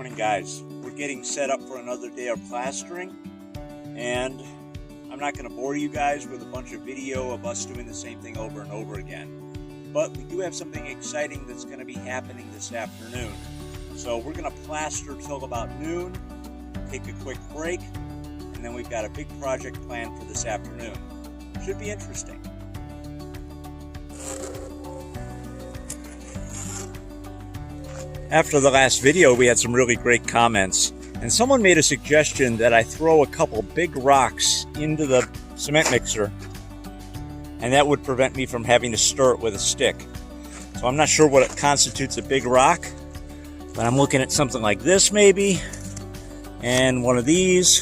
Morning, guys. We're getting set up for another day of plastering, and I'm not going to bore you guys with a bunch of video of us doing the same thing over and over again, but we do have something exciting that's going to be happening this afternoon. So we're going to plaster till about noon, take a quick break, and then we've got a big project planned for this afternoon. Should be interesting. After the last video, we had some really great comments, and someone made a suggestion that I throw a couple big rocks into the cement mixer, and that would prevent me from having to stir it with a stick. So I'm not sure what constitutes a big rock, but I'm looking at something like this maybe, and one of these.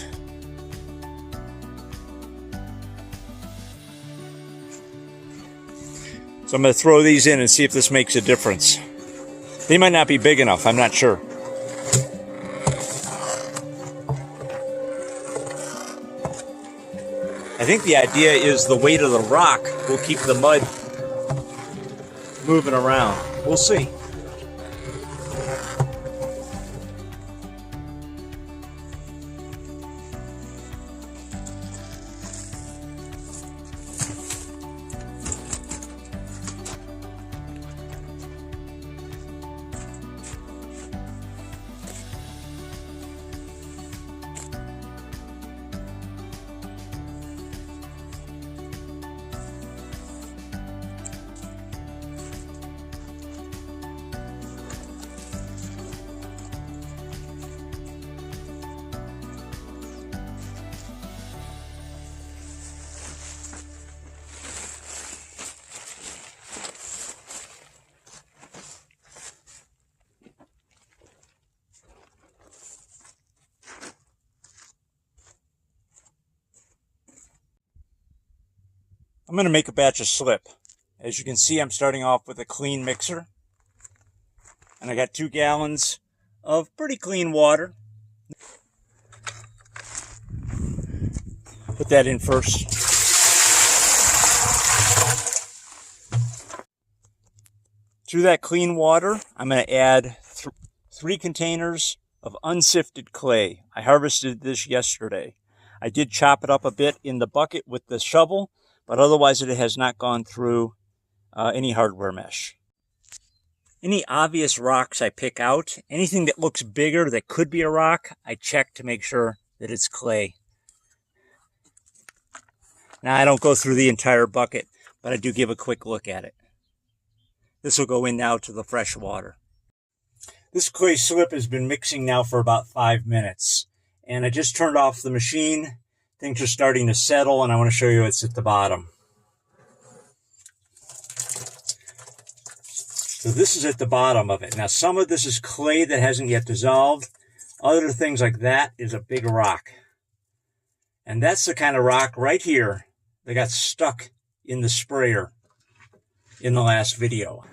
So I'm going to throw these in and see if this makes a difference. They might not be big enough, I'm not sure. I think the idea is the weight of the rock will keep the mud moving around. We'll see. I'm going to make a batch of slip. As you can see, I'm starting off with a clean mixer. And I got 2 gallons of pretty clean water. Put that in first. To that clean water, I'm going to add 3 containers of unsifted clay. I harvested this yesterday. I did chop it up a bit in the bucket with the shovel, but otherwise it has not gone through any hardware mesh. Any obvious rocks I pick out, anything that looks bigger that could be a rock, I check to make sure that it's clay. Now I don't go through the entire bucket, but I do give a quick look at it. This will go in now to the fresh water. This clay slip has been mixing now for about 5 minutes, and I just turned off the machine. Things are starting to settle, and I want to show you what's at the bottom. So this is at the bottom of it. Now some of this is clay that hasn't yet dissolved. Other things like that is a big rock. And that's the kind of rock right here that got stuck in the sprayer in the last video.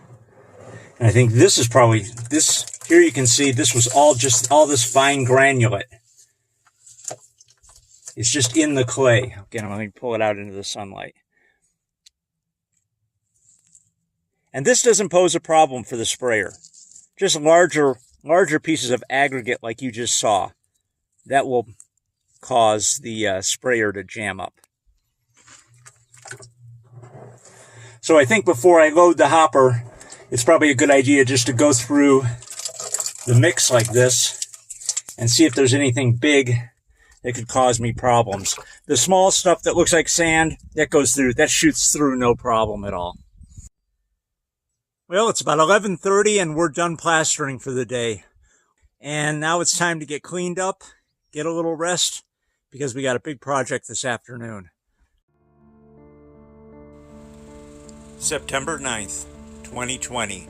And I think this is probably, this here you can see this was all this fine granulate. It's just in the clay. Again, let me pull it out into the sunlight. And this doesn't pose a problem for the sprayer. Just larger pieces of aggregate like you just saw. That will cause the sprayer to jam up. So I think before I load the hopper, it's probably a good idea just to go through the mix like this and see if there's anything big that could cause me problems. The small stuff that looks like sand, that goes through, that shoots through no problem at all. Well, it's about 11:30 and we're done plastering for the day. And now it's time to get cleaned up, get a little rest, because we got a big project this afternoon. September 9th, 2020,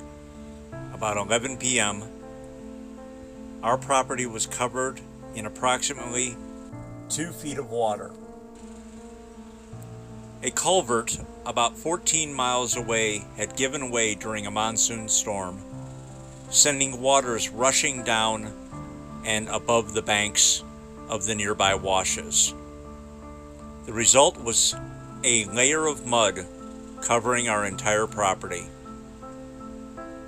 about 11 p.m., our property was covered in approximately 2 feet of water. A culvert about 14 miles away had given way during a monsoon storm, sending waters rushing down and above the banks of the nearby washes. The result was a layer of mud covering our entire property.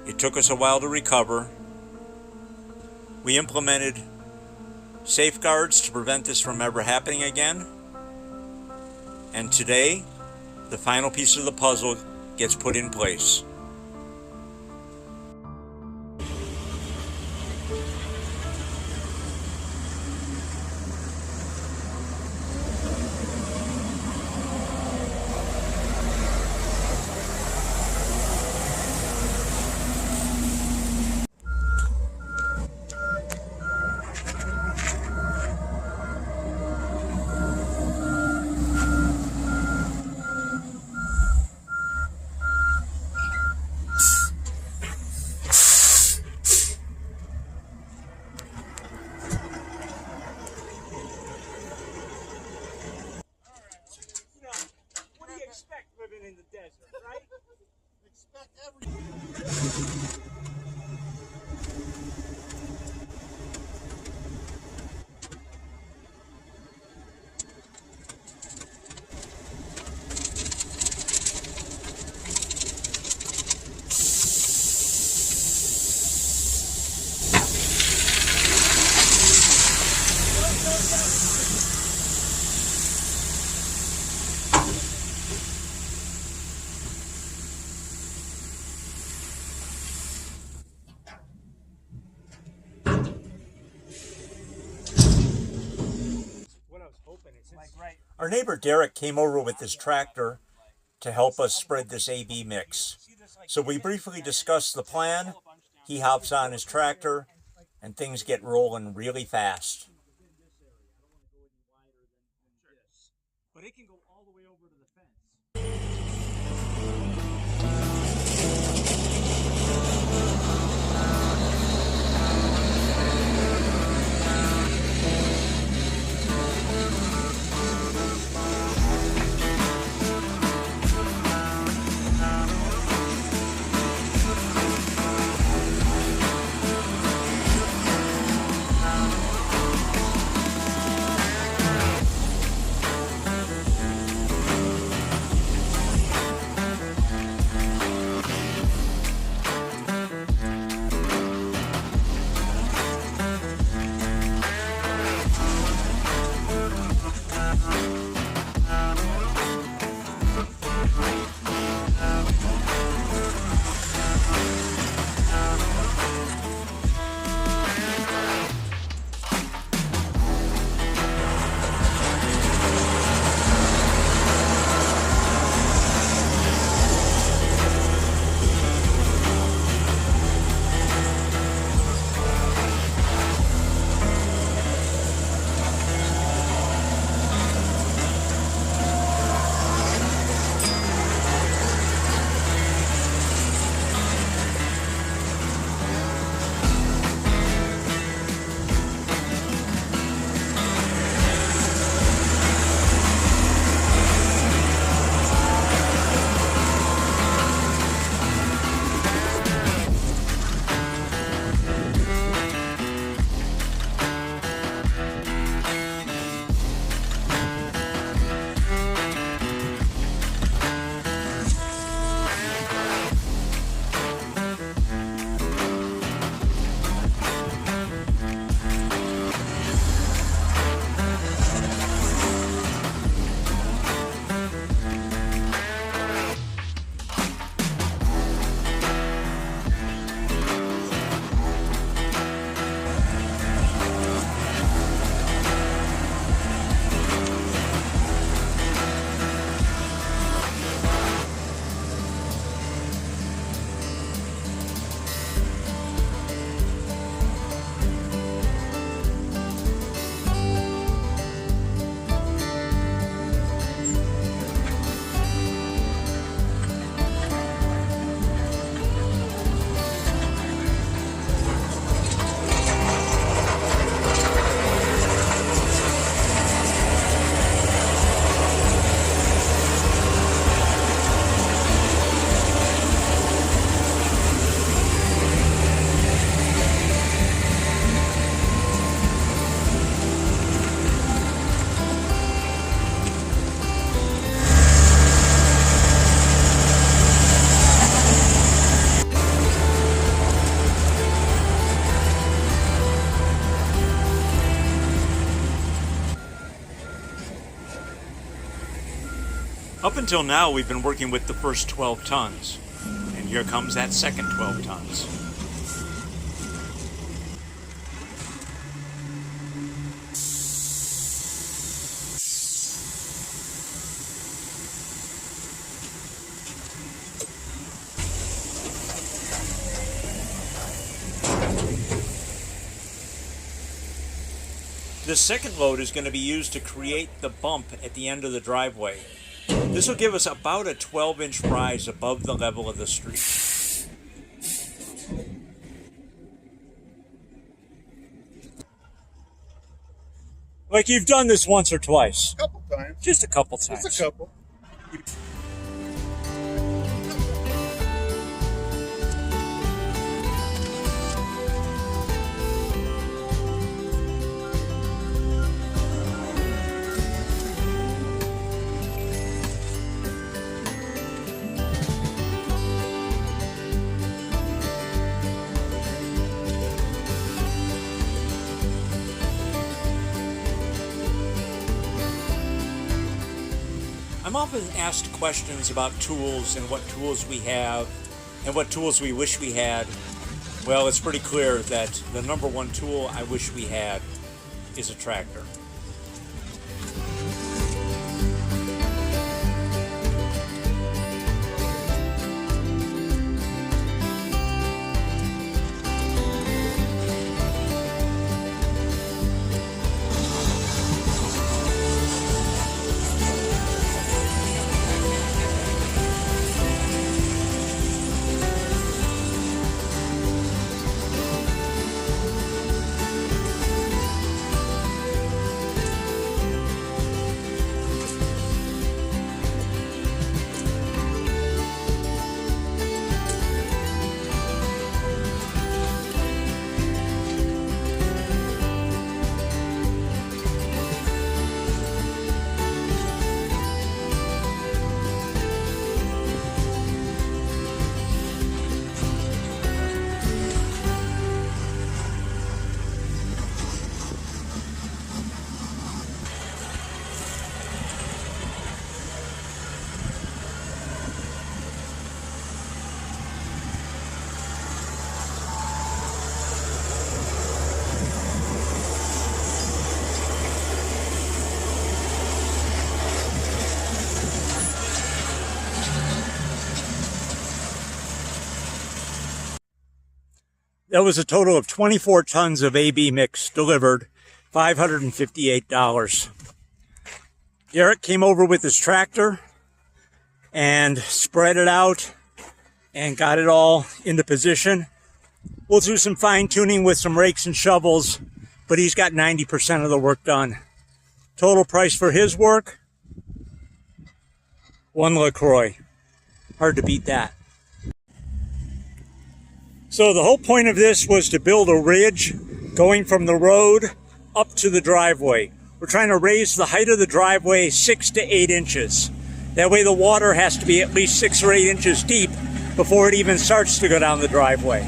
It took us a while to recover. We implemented safeguards to prevent this from ever happening again. And today, the final piece of the puzzle gets put in place. Expect living in the desert, right? Expect Our neighbor Derek came over with his tractor to help us spread this AB mix. So we briefly discussed the plan. He hops on his tractor and things get rolling really fast. But it can go all the way over to the fence. Up until now, we've been working with the first 12 tons. And here comes that second 12 tons. This second load is going to be used to create the bump at the end of the driveway. This will give us about a 12-inch rise above the level of the street. Like you've done this once or twice? A couple times. Just a couple times. Just a couple. I'm often asked questions about tools and what tools we have and what tools we wish we had. Well, it's pretty clear that the number one tool I wish we had is a tractor. That was a total of 24 tons of AB mix delivered, $558. Derek came over with his tractor and spread it out and got it all into position. We'll do some fine tuning with some rakes and shovels, but he's got 90% of the work done. Total price for his work, $1 LaCroix. Hard to beat that. So the whole point of this was to build a ridge going from the road up to the driveway. We're trying to raise the height of the driveway 6 to 8 inches. That way the water has to be at least 6 or 8 inches deep before it even starts to go down the driveway.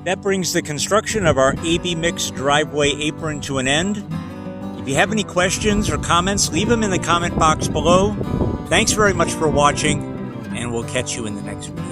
That brings the construction of our AB Mix driveway apron to an end. If you have any questions or comments, leave them in the comment box below. Thanks very much for watching, and we'll catch you in the next video.